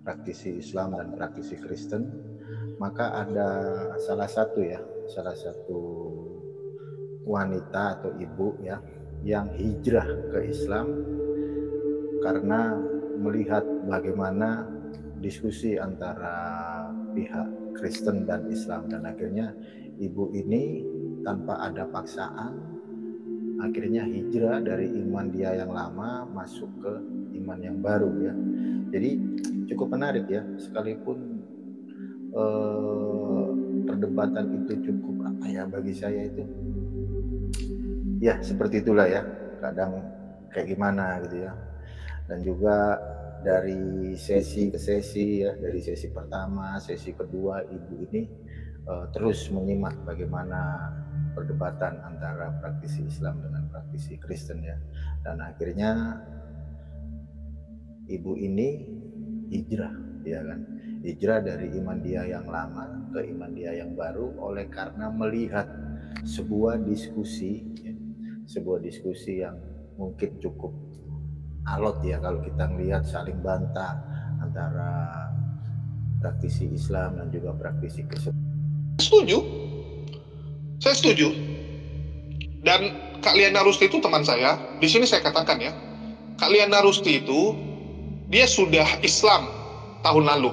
praktisi Islam dan praktisi Kristen, maka ada salah satu wanita atau ibu ya yang hijrah ke Islam karena melihat bagaimana diskusi antara pihak Kristen dan Islam, dan akhirnya ibu ini tanpa ada paksaan akhirnya hijrah dari iman dia yang lama masuk ke iman yang baru ya. Jadi cukup menarik ya, sekalipun perdebatan itu cukup bagi saya itu ya seperti itulah ya, kadang kayak gimana gitu ya. Dan juga dari sesi ke sesi ya, dari sesi pertama, sesi kedua, ibu ini terus menyimak bagaimana perdebatan antara praktisi Islam dengan praktisi Kristen ya. Dan akhirnya ibu ini hijrah ya kan, hijrah dari iman dia yang lama ke iman dia yang baru oleh karena melihat sebuah diskusi yang mungkin cukup alot ya kalau kita melihat saling bantah antara praktisi Islam dan juga praktisi Kristen. Saya setuju. Dan Kak Liana Rusti itu teman saya. Di sini saya katakan ya, Kak Liana Rusti itu dia sudah Islam tahun lalu.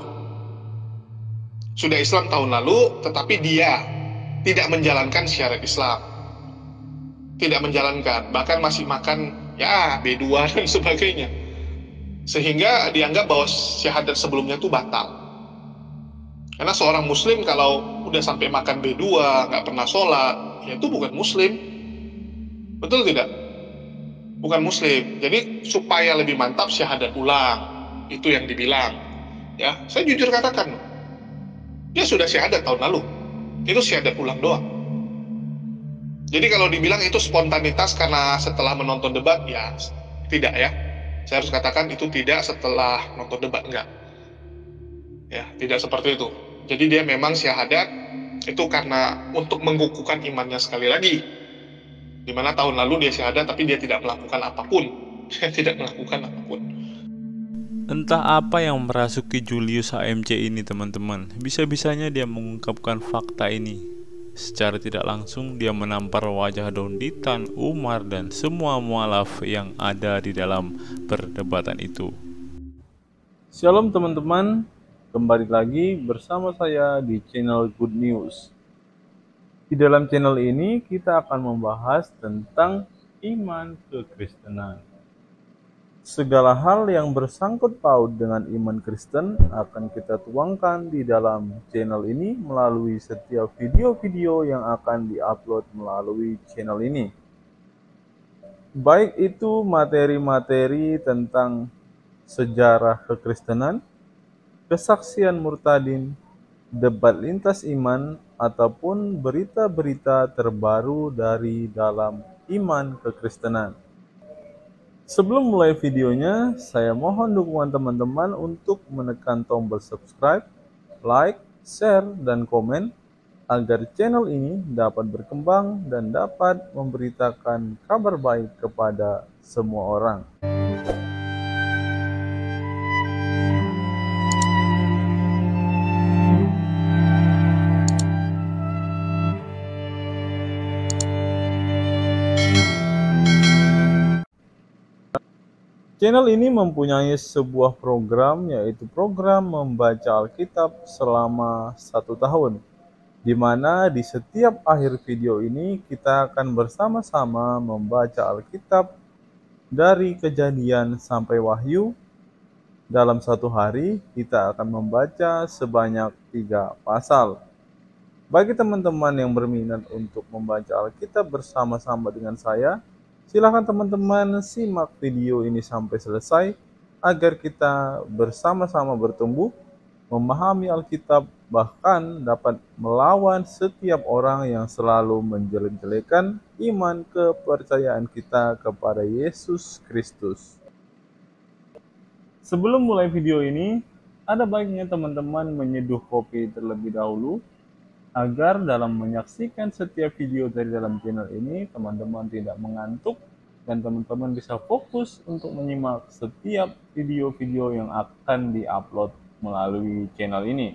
Sudah Islam tahun lalu, tetapi dia tidak menjalankan syariat Islam. Tidak menjalankan, bahkan masih makan ya B2 dan sebagainya. Sehingga dianggap bahwa syahadat sebelumnya itu batal. Karena seorang muslim kalau udah sampai makan B2, nggak pernah sholat, ya itu bukan muslim. Betul tidak? Bukan muslim. Jadi supaya lebih mantap syahadat ulang, itu yang dibilang. Ya, saya jujur katakan, dia sudah syahadat tahun lalu. Itu syahadat ulang doang. Jadi kalau dibilang itu spontanitas karena setelah menonton debat, ya tidak ya. Saya harus katakan itu tidak setelah nonton debat, enggak. Ya, tidak seperti itu. Jadi dia memang syahadat itu karena untuk mengukuhkan imannya sekali lagi. Dimana tahun lalu dia syahadat tapi dia tidak melakukan apapun. Dia tidak melakukan apapun. Entah apa yang merasuki Julius HMC ini teman-teman. Bisa-bisanya dia mengungkapkan fakta ini. Secara tidak langsung dia menampar wajah Donditan, Umar, dan semua mualaf yang ada di dalam perdebatan itu. Shalom teman-teman, kembali lagi bersama saya di channel Good News. Di dalam channel ini kita akan membahas tentang iman kekristenan. Segala hal yang bersangkut paut dengan iman Kristen akan kita tuangkan di dalam channel ini melalui setiap video-video yang akan diupload melalui channel ini. Baik itu materi-materi tentang sejarah kekristenan, kesaksian murtadin, debat lintas iman, ataupun berita-berita terbaru dari dalam iman kekristenan. Sebelum mulai videonya, saya mohon dukungan teman-teman untuk menekan tombol subscribe, like, share, dan komen agar channel ini dapat berkembang dan dapat memberitakan kabar baik kepada semua orang. Channel ini mempunyai sebuah program, yaitu program membaca Alkitab selama 1 tahun, di mana di setiap akhir video ini kita akan bersama-sama membaca Alkitab dari Kejadian sampai Wahyu. Dalam 1 hari kita akan membaca sebanyak 3 pasal. Bagi teman-teman yang berminat untuk membaca Alkitab bersama-sama dengan saya, silakan teman-teman simak video ini sampai selesai agar kita bersama-sama bertumbuh, memahami Alkitab, bahkan dapat melawan setiap orang yang selalu menjelek-jelekan iman kepercayaan kita kepada Yesus Kristus. Sebelum mulai video ini, ada baiknya teman-teman menyeduh kopi terlebih dahulu agar dalam menyaksikan setiap video dari dalam channel ini, teman-teman tidak mengantuk dan teman-teman bisa fokus untuk menyimak setiap video-video yang akan diupload melalui channel ini.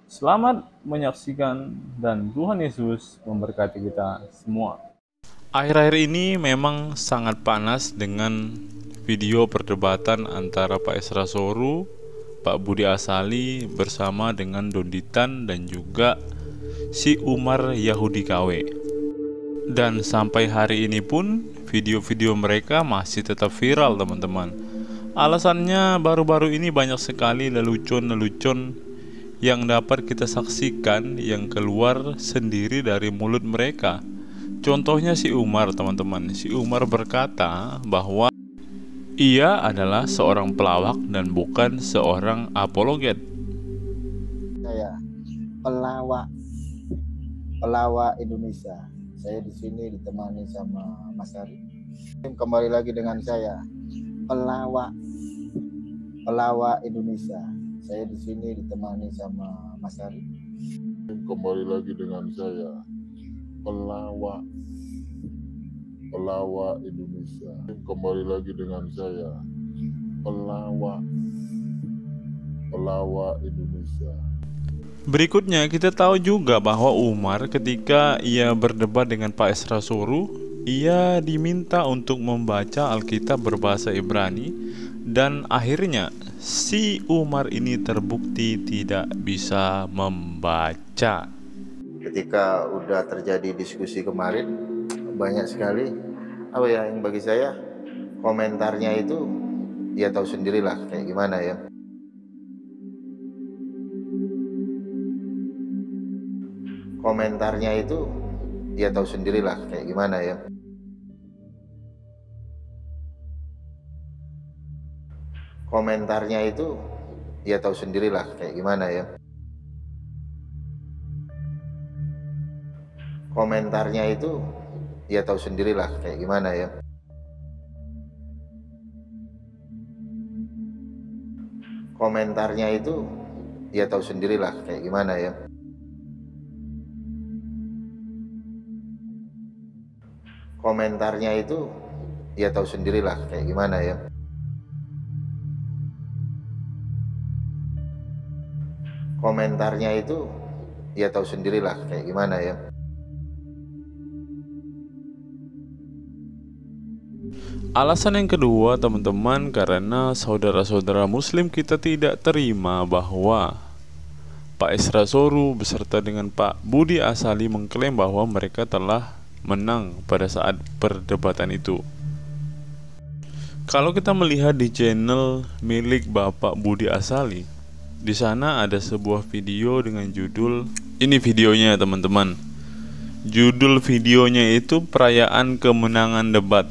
Selamat menyaksikan dan Tuhan Yesus memberkati kita semua. Akhir-akhir ini memang sangat panas dengan video perdebatan antara Pak Esra Soru, Pak Budi Asali bersama dengan Donditan dan juga si Umar Yahudi KW. Dan sampai hari ini pun video-video mereka masih tetap viral, teman-teman. Alasannya baru-baru ini banyak sekali lelucon-lelucon yang dapat kita saksikan yang keluar sendiri dari mulut mereka. Contohnya si Umar, teman-teman. Si Umar berkata bahwa ia adalah seorang pelawak dan bukan seorang apologet. Saya pelawak Indonesia. Saya di sini ditemani sama Mas Ari. Kembali lagi dengan saya pelawak Indonesia. Saya di sini ditemani sama Mas Ari. Kembali lagi dengan saya pelawak Indonesia. Kembali lagi dengan saya pelawak Indonesia. Berikutnya kita tahu juga bahwa Umar ketika ia berdebat dengan Pak Esra Soru, ia diminta untuk membaca Alkitab berbahasa Ibrani dan akhirnya si Umar ini terbukti tidak bisa membaca. Ketika udah terjadi diskusi kemarin, banyak sekali yang bagi saya komentarnya itu ya tahu sendirilah kayak gimana ya. Komentarnya itu ya tahu sendirilah kayak gimana ya. Komentarnya itu ya tahu sendirilah kayak gimana ya. Komentarnya itu ya tahu sendirilah kayak gimana ya. Komentarnya itu ya tahu sendirilah kayak gimana ya. Komentarnya itu ya tahu sendirilah kayak gimana ya. Komentarnya itu ya tahu sendirilah kayak gimana ya. Alasan yang kedua, teman-teman, karena saudara-saudara muslim kita tidak terima bahwa Pak Esra Soru beserta dengan Pak Budi Asali mengklaim bahwa mereka telah menang pada saat perdebatan itu. Kalau kita melihat di channel milik Bapak Budi Asali, di sana ada sebuah video dengan judul, ini videonya teman-teman. Judul videonya itu perayaan kemenangan debat.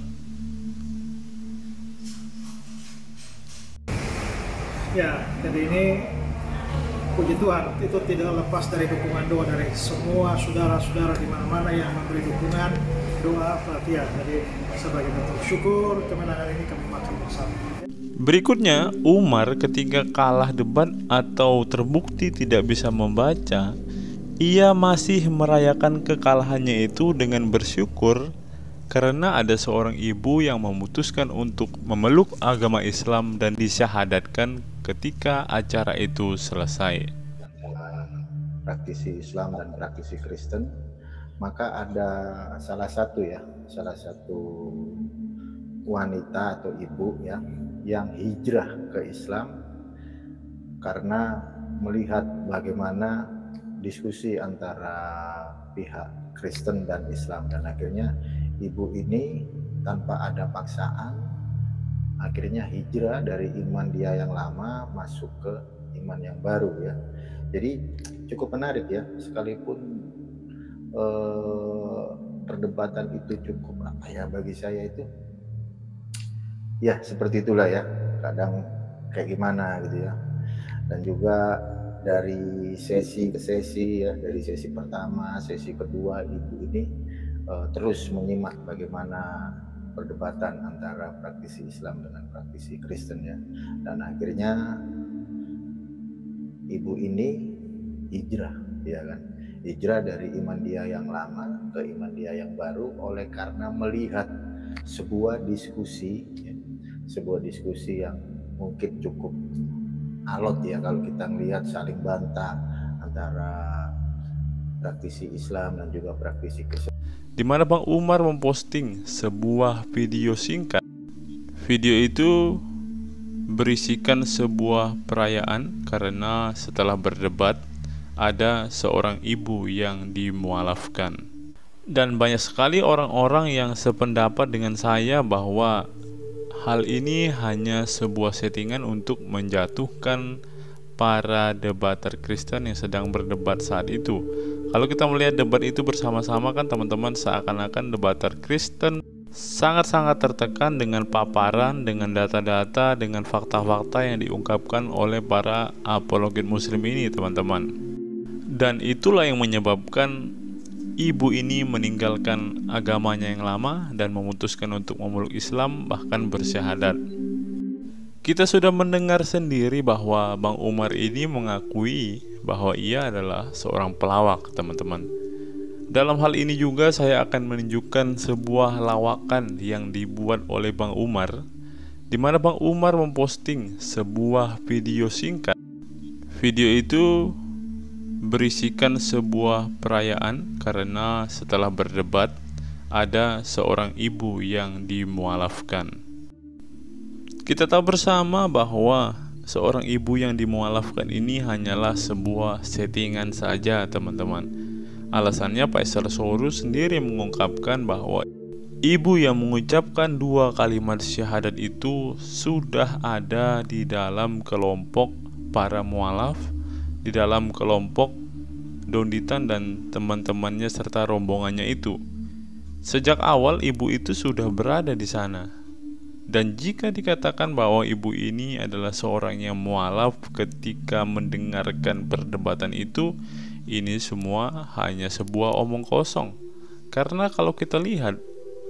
Ya, jadi ini puji Tuhan itu tidak lepas dari dukungan doa dari semua saudara-saudara di mana-mana yang memberi dukungan doa perhatian. Jadi sebagai bentuk syukur kemenangan ini kami makan bersama. Berikutnya, Umar ketika kalah debat atau terbukti tidak bisa membaca, ia masih merayakan kekalahannya itu dengan bersyukur karena ada seorang ibu yang memutuskan untuk memeluk agama Islam dan disyahadatkan ketika acara itu selesai. Praktisi Islam dan praktisi Kristen, maka ada salah satu wanita atau ibu ya yang hijrah ke Islam karena melihat bagaimana diskusi antara pihak Kristen dan Islam, dan akhirnya ibu ini tanpa ada paksaan akhirnya hijrah dari iman dia yang lama masuk ke iman yang baru ya. Jadi cukup menarik ya, sekalipun perdebatan itu cukup bagi saya itu ya seperti itulah ya, kadang kayak gimana gitu ya. Dan juga dari sesi ke sesi ya, dari sesi pertama, sesi kedua, ibu ini terus menyimak bagaimana perdebatan antara praktisi Islam dengan praktisi Kristen ya. Dan akhirnya ibu ini hijrah ya kan, hijrah dari iman dia yang lama ke iman dia yang baru oleh karena melihat sebuah diskusi yang mungkin cukup alot ya kalau kita melihat saling bantah antara praktisi Islam dan juga praktisi Kristen. Di mana Bang Umar memposting sebuah video singkat. Video itu berisikan sebuah perayaan karena setelah berdebat ada seorang ibu yang dimualafkan. Dan banyak sekali orang-orang yang sependapat dengan saya bahwa hal ini hanya sebuah settingan untuk menjatuhkan para debater Kristen yang sedang berdebat saat itu. Kalau kita melihat debat itu bersama-sama kan teman-teman, seakan-akan debater Kristen sangat-sangat tertekan dengan paparan, dengan data-data, dengan fakta-fakta yang diungkapkan oleh para apologet muslim ini teman-teman. Dan itulah yang menyebabkan ibu ini meninggalkan agamanya yang lama dan memutuskan untuk memeluk Islam, bahkan bersyahadat. Kita sudah mendengar sendiri bahwa Bang Umar ini mengakui bahwa ia adalah seorang pelawak teman-teman. Dalam hal ini juga saya akan menunjukkan sebuah lawakan yang dibuat oleh Bang Umar, di mana Bang Umar memposting sebuah video singkat. Video itu berisikan sebuah perayaan karena setelah berdebat ada seorang ibu yang dimualafkan. Kita tahu bersama bahwa seorang ibu yang dimualafkan ini hanyalah sebuah settingan saja teman-teman. Alasannya Faisal Sorus sendiri mengungkapkan bahwa ibu yang mengucapkan 2 kalimat syahadat itu sudah ada di dalam kelompok para mualaf, di dalam kelompok Donditan dan teman-temannya serta rombongannya itu. Sejak awal ibu itu sudah berada di sana. Dan jika dikatakan bahwa ibu ini adalah seorang yang mualaf ketika mendengarkan perdebatan itu, ini semua hanya sebuah omong kosong. Karena kalau kita lihat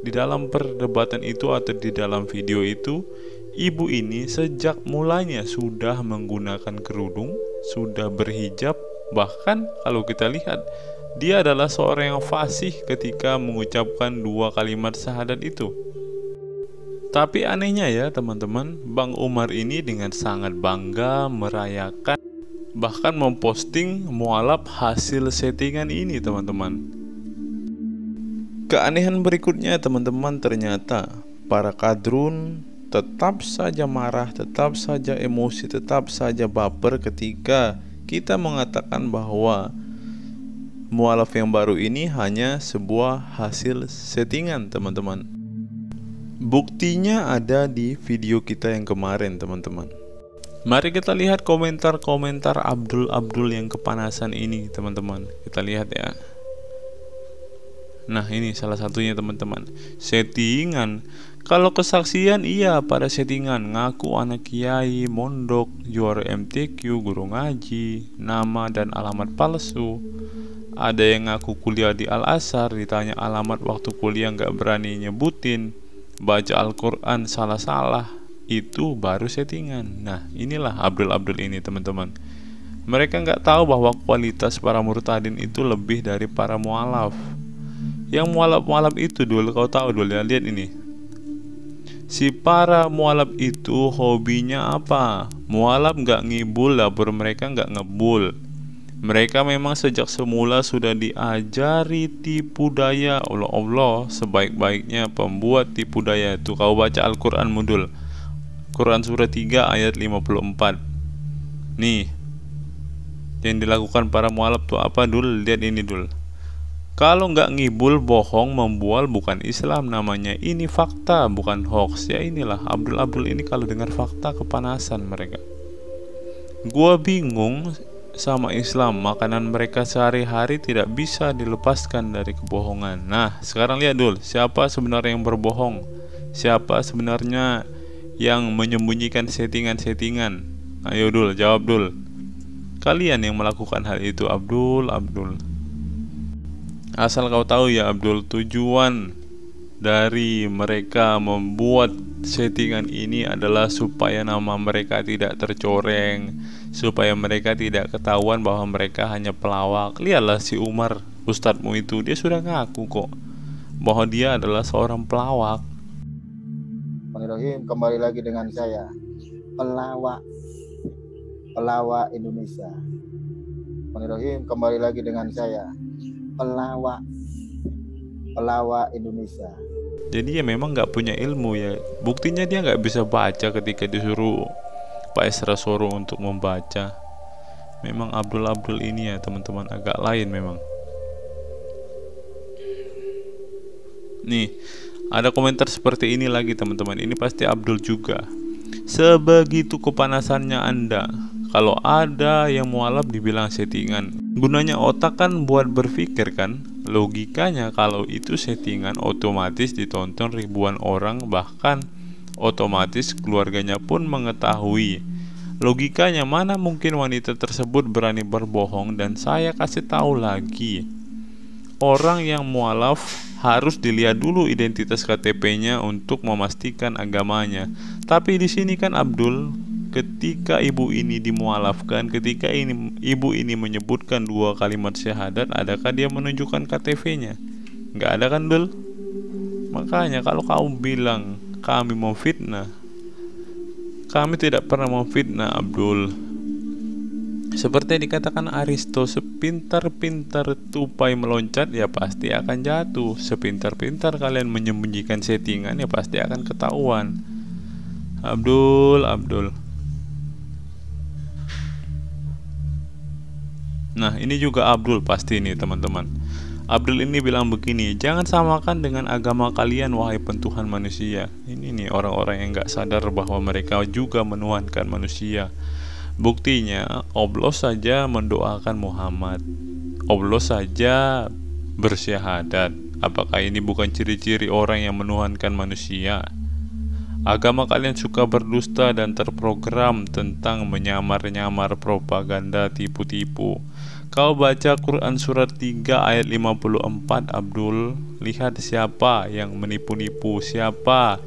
di dalam perdebatan itu atau di dalam video itu, ibu ini sejak mulanya sudah menggunakan kerudung, sudah berhijab. Bahkan kalau kita lihat, dia adalah seorang yang fasih ketika mengucapkan 2 kalimat syahadat itu. Tapi anehnya ya teman-teman, Bang Umar ini dengan sangat bangga merayakan, bahkan memposting mualaf hasil settingan ini teman-teman. Keanehan berikutnya teman-teman, ternyata para kadrun tetap saja marah, tetap saja emosi, tetap saja baper ketika kita mengatakan bahwa mualaf yang baru ini hanya sebuah hasil settingan teman-teman. Buktinya ada di video kita yang kemarin teman-teman. Mari kita lihat komentar-komentar Abdul yang kepanasan ini teman-teman. Kita lihat ya. Nah ini salah satunya teman-teman. Settingan. Kalau kesaksian iya pada settingan. Ngaku anak kiai, mondok, juara MTQ, guru ngaji, nama dan alamat palsu. Ada yang ngaku kuliah di Al-Azhar, ditanya alamat waktu kuliah nggak berani nyebutin. Baca Al-Quran salah-salah, itu baru settingan. Nah inilah Abdul ini teman-teman. Mereka nggak tahu bahwa kualitas para murtadin itu lebih dari para mualaf. Yang mualaf itu dulu, kau tahu dulu ya, lihat ini. Si para mualaf itu hobinya apa? Mualaf nggak ngibul, dapur mereka nggak ngebul. Mereka memang sejak semula sudah diajari tipu daya oleh Allah sebaik-baiknya pembuat tipu daya itu. Kau baca Al-Quran mudul, Quran surah 3 ayat 54. Nih, yang dilakukan para mualaf tuh apa dul? Lihat ini dul. Kalau nggak ngibul, bohong, membual bukan Islam namanya. Ini fakta, bukan hoax. Ya inilah Abdul ini kalau dengar fakta kepanasan mereka. Gua bingung sama Islam, makanan mereka sehari-hari tidak bisa dilepaskan dari kebohongan. Nah, sekarang lihat dul, siapa sebenarnya yang berbohong? Siapa sebenarnya yang menyembunyikan settingan-settingan? Ayo dul, jawab dul. Kalian yang melakukan hal itu, Abdul. Asal kau tahu ya Abdul, tujuan dari mereka membuat settingan ini adalah supaya nama mereka tidak tercoreng, supaya mereka tidak ketahuan bahwa mereka hanya pelawak. Lihatlah si Umar, ustadzmu itu, dia sudah ngaku kok bahwa dia adalah seorang pelawak. Bismillahirrahmanirrahim. Kembali lagi dengan saya, pelawak Indonesia. Bismillahirrahmanirrahim. Kembali lagi dengan saya, pelawak Indonesia. Jadi ya memang nggak punya ilmu ya. Buktinya dia nggak bisa baca ketika disuruh Pak Esra Soro untuk membaca. Memang Abdul ini ya teman-teman agak lain memang. Nih, ada komentar seperti ini lagi teman-teman. Ini pasti Abdul juga. Sebegitu kepanasannya Anda. Kalau ada yang mualaf dibilang settingan. Gunanya otak kan buat berpikir kan. Logikanya kalau itu settingan otomatis ditonton ribuan orang, bahkan otomatis keluarganya pun mengetahui. Logikanya mana mungkin wanita tersebut berani berbohong. Dan saya kasih tahu lagi, orang yang mualaf harus dilihat dulu identitas KTP-nya untuk memastikan agamanya. Tapi di sini kan Abdul, ketika ibu ini dimualafkan, ketika ibu ini menyebutkan 2 kalimat syahadat, adakah dia menunjukkan KTP-nya? Nggak ada kan, Dul? Makanya kalau kamu bilang kami memfitnah, kami tidak pernah memfitnah, Abdul. Seperti dikatakan Aristo, sepintar-pintar tupai meloncat ya pasti akan jatuh. Sepintar-pintar kalian menyembunyikan settingan ya pasti akan ketahuan. Abdul. Nah, ini juga Abdul pasti nih teman-teman. Abdul ini bilang begini, jangan samakan dengan agama kalian wahai pentuhan manusia. Ini nih orang-orang yang gak sadar bahwa mereka juga menuhankan manusia. Buktinya Allah saja mendoakan Muhammad, Allah saja bersyahadat. Apakah ini bukan ciri-ciri orang yang menuhankan manusia? Agama kalian suka berdusta dan terprogram tentang menyamar-nyamar, propaganda, tipu-tipu. Kau baca Quran surat 3 ayat 54 Abdul, lihat siapa yang menipu-nipu, siapa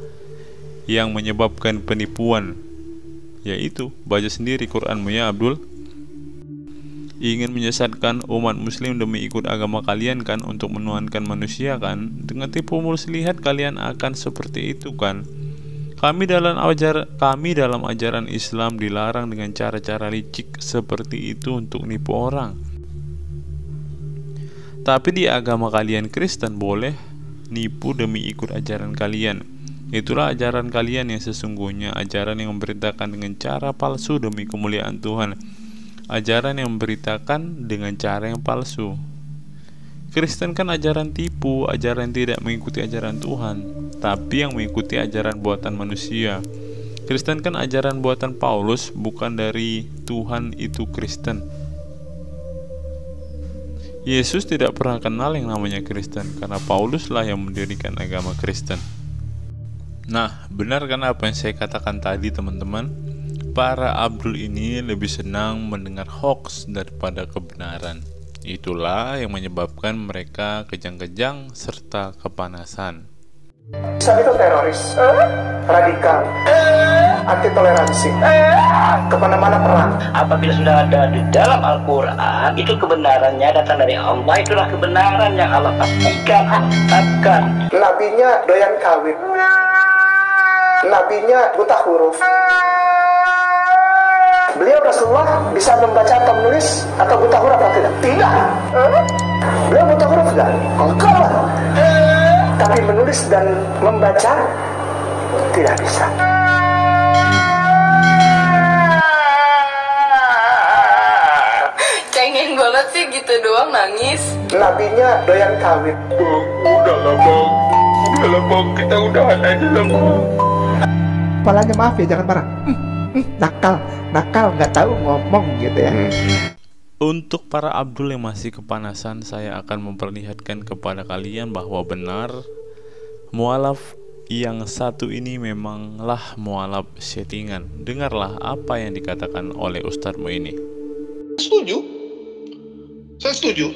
yang menyebabkan penipuan. Yaitu, baca sendiri Quranmu ya Abdul. Ingin menyesatkan umat muslim demi ikut agama kalian kan, untuk menuhankan manusia kan. Dengan tipu muslihat kalian akan seperti itu kan. Kami dalam ajaran Islam dilarang dengan cara-cara licik seperti itu untuk nipu orang. Tapi di agama kalian Kristen boleh nipu demi ikut ajaran kalian. Itulah ajaran kalian yang sesungguhnya, ajaran yang memberitakan dengan cara palsu demi kemuliaan Tuhan. Ajaran yang memberitakan dengan cara yang palsu. Kristen kan ajaran tipu, ajaran tidak mengikuti ajaran Tuhan, tapi yang mengikuti ajaran buatan manusia. Kristen kan ajaran buatan Paulus, bukan dari Tuhan itu Kristen. Yesus tidak pernah kenal yang namanya Kristen, karena Pauluslah yang mendirikan agama Kristen. Nah, benar kan apa yang saya katakan tadi teman-teman? Para Abdul ini lebih senang mendengar hoax daripada kebenaran. Itulah yang menyebabkan mereka kejang-kejang serta kepanasan. Islam itu teroris, radikal, anti toleransi, kemana-mana perang. Apabila sudah ada di dalam Al-Quran, itu kebenarannya datang dari Allah. Itulah kebenaran yang Allah pastikan, tetapkan. Nabinya doyan kawin, nabinya buta huruf. Beliau Rasulullah bisa membaca atau menulis atau buta huruf atau tidak? Tidak. Beliau buta huruf enggak? Enggak lah. Tapi menulis dan membaca tidak bisa. Cengeng banget sih gitu doang nangis. Nabinya doyan kawin. Udahlah bang, kita udahan aja lah bang. Kepalanya maaf ya, jangan marah. Nakal nggak tahu ngomong gitu ya. Untuk para Abdul yang masih kepanasan, saya akan memperlihatkan kepada kalian bahwa benar mualaf yang satu ini memanglah mualaf settingan. Dengarlah apa yang dikatakan oleh ustadzmu ini. Saya setuju.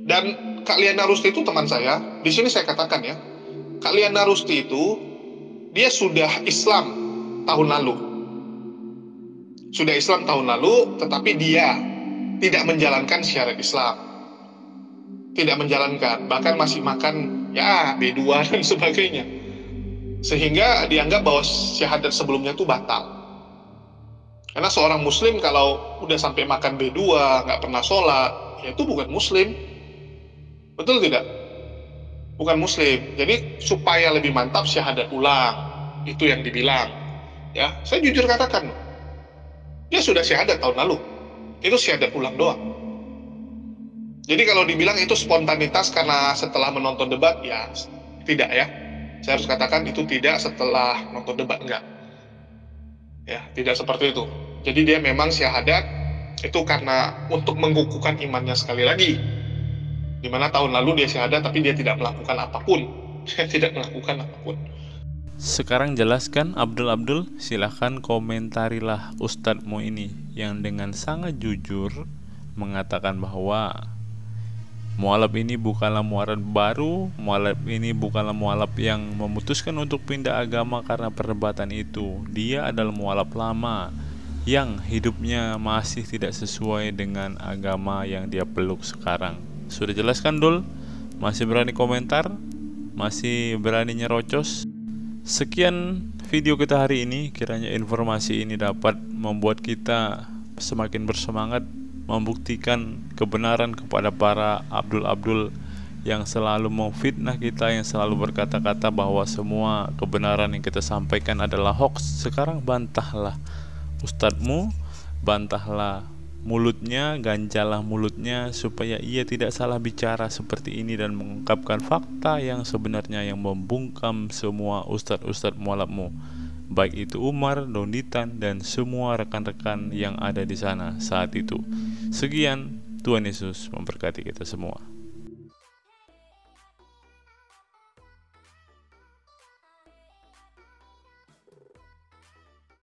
Dan Kak Liana Rusti itu teman saya. Di sini saya katakan ya, Kak Liana Rusti itu dia sudah Islam tahun lalu. Sudah Islam tahun lalu, tetapi dia tidak menjalankan syariat Islam. Tidak menjalankan, bahkan masih makan ya B2 dan sebagainya. Sehingga dianggap bahwa syahadat sebelumnya itu batal. Karena seorang muslim kalau udah sampai makan B2, nggak pernah sholat, ya itu bukan muslim. Betul tidak? Bukan muslim. Jadi supaya lebih mantap syahadat ulang, itu yang dibilang. Ya, saya jujur katakan, dia sudah syahadat tahun lalu. Itu syahadat ulang doang. Jadi kalau dibilang itu spontanitas karena setelah menonton debat, ya tidak ya. Saya harus katakan itu tidak setelah nonton debat, enggak. Ya, tidak seperti itu. Jadi dia memang syahadat itu karena untuk mengukuhkan imannya sekali lagi. Dimana tahun lalu dia syahadat tapi dia tidak melakukan apapun. Tidak melakukan apapun. Sekarang jelaskan Abdul, silahkan komentarilah Ustadzmu ini yang dengan sangat jujur mengatakan bahwa mualaf ini bukanlah mualaf baru, mualaf ini bukanlah mualaf yang memutuskan untuk pindah agama karena perdebatan itu. Dia adalah mualaf lama yang hidupnya masih tidak sesuai dengan agama yang dia peluk sekarang. Sudah jelaskan Dul? Masih berani komentar? Masih berani nyerocos? Sekian video kita hari ini. Kiranya informasi ini dapat membuat kita semakin bersemangat membuktikan kebenaran kepada para Abdul yang selalu memfitnah kita, yang selalu berkata-kata bahwa semua kebenaran yang kita sampaikan adalah hoax. Sekarang bantahlah ustadzmu, bantahlah mulutnya, ganjalah mulutnya supaya ia tidak salah bicara seperti ini dan mengungkapkan fakta yang sebenarnya yang membungkam semua ustadz-ustadz mualafmu, baik itu Umar, Donditan, dan semua rekan-rekan yang ada di sana saat itu. Sekian, Tuhan Yesus memberkati kita semua.